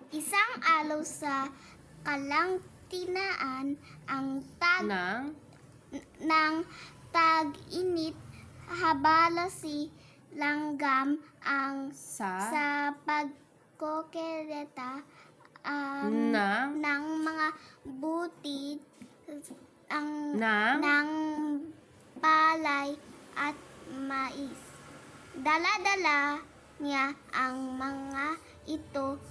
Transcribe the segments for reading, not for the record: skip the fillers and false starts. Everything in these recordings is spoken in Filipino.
Isang araw sa kalangtinaan ng tag-init, habala si Langgam sa pagkokolekta ng mga butil ng palay at mais. Dala-dala niya ang mga ito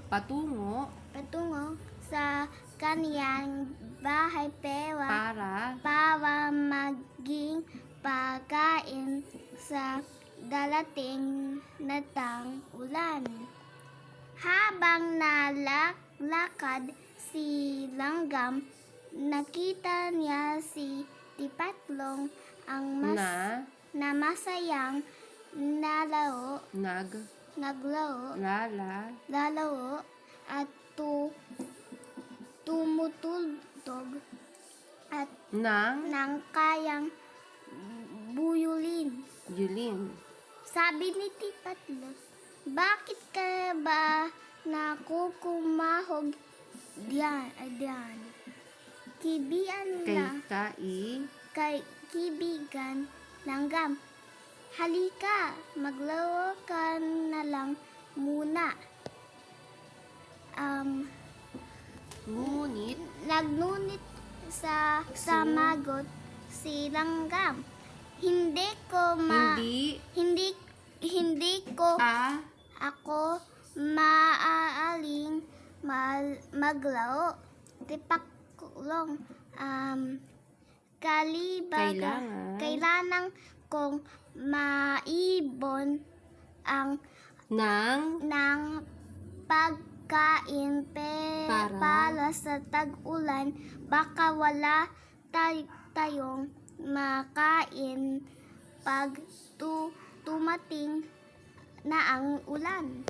patungo sa kaniyang bahay para maging pagkain sa darating na tag-ulan. Habang nalakad si Langgam, nakita niya si Tipaklong na masayang lalaro at tumutugtog at ng kayang buyulin. Sabi ni Tipaklong, "Bakit ka ba nakukumahog diyan? Kaibigan Langgam, halika, maglaro ka na lang muna." Nagnunit sa magot si Langgam, Hindi ko ako maaaring maglaro, Tipaklong. Kailangan kong maibon ng pagkain para sa tag-ulan. Baka wala tayong makain pag tumating na ang ulan.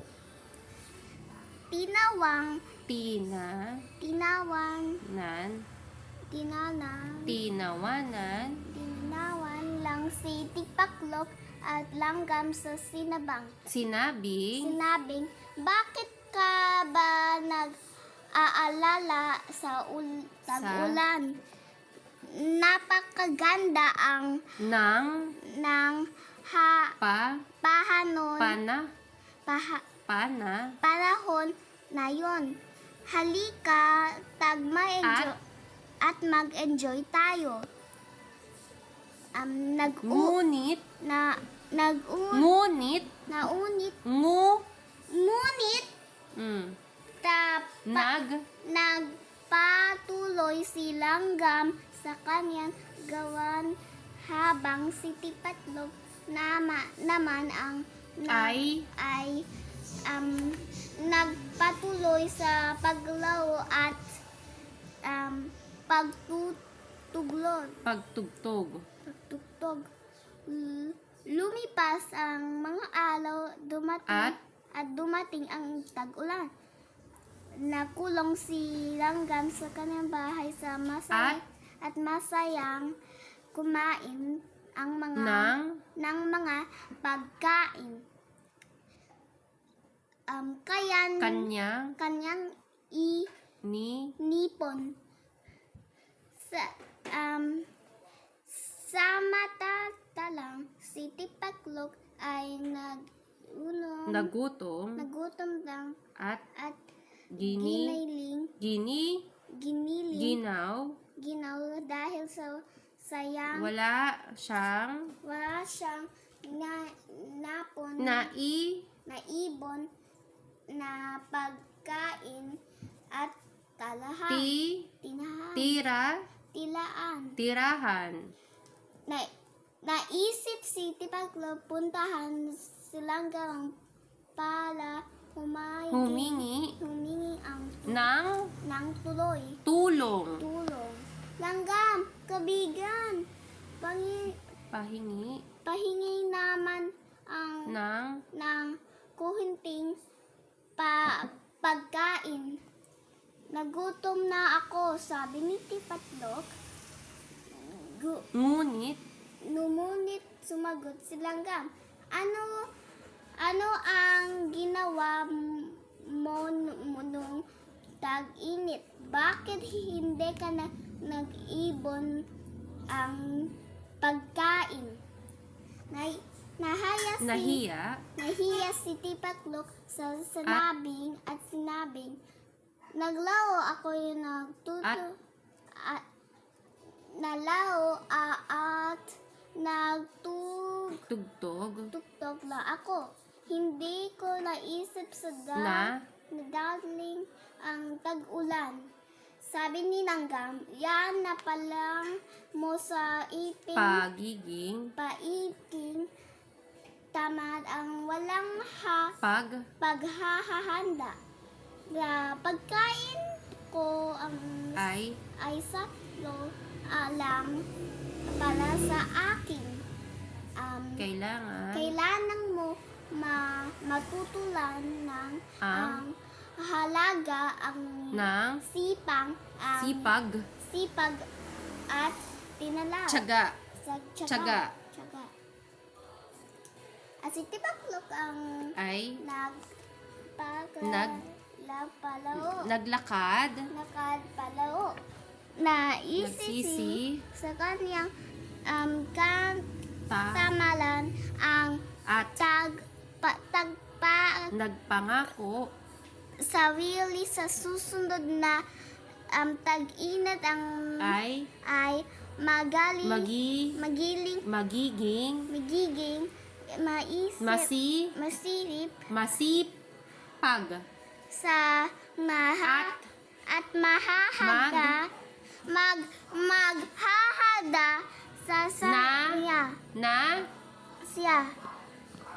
Tinawanan lang si Tipaklong at Langgam sa sinabing, "Bakit ka ba nag-aalala sa tag-ulan? Napakaganda ng panahon na yon. Halika, at mag-enjoy tayo." Ngunit nagpatuloy si Langgam sa kanyang gawain habang si Tipaklong naman ay nagpatuloy sa paglaro at pagtugtog. Lumipas ang mga araw, dumating ang tag-ulan. Nakulong si Langgam sa kanyang bahay at masayang kumain ng mga pagkain. Kanyang inipon. Samantalang si Tipaklong ay nagutom lang at ginaw dahil sa sayang wala siyang naibon na pagkain at tirahan. Naisip si Tipaklong puntahan si Langgam para humingi ng tulong. "Langgam, kaibigan, pahingi naman ng kuhinting pagkain. Nagutom na ako," sabi ni Tipaklong. Ngunit sumagot si Langgam, Ano ang ginawa mo nung tag-init? Bakit hindi ka nag-ibon ang pagkain? Nahiya si Tipaklok sa sinabing naglaho ako yung at nagtugtog na ako. Hindi ko naisip sa dadaling ang tag-ulan. Sabi ni Langgam, yan na palang mo sa Pagiging paiging tamad ang walang paghahanda. Na pagkain ko ay saklo lang para sa akin. Kailangan mo matutulan ng halaga ang sipag at tinalaw. Tiyaga. At si Tipaklok ang naglakad, nakadpalao. Naisisi sa kanyang tamalan ang nagpangako sarili sa susunod na tag-init ay magiging masipag sa maghahada siya.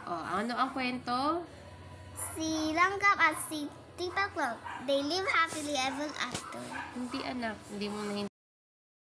Ano ang kwento? Si Langgam at si Tipaklok, they live happily ever after. Hindi anak, hindi mo na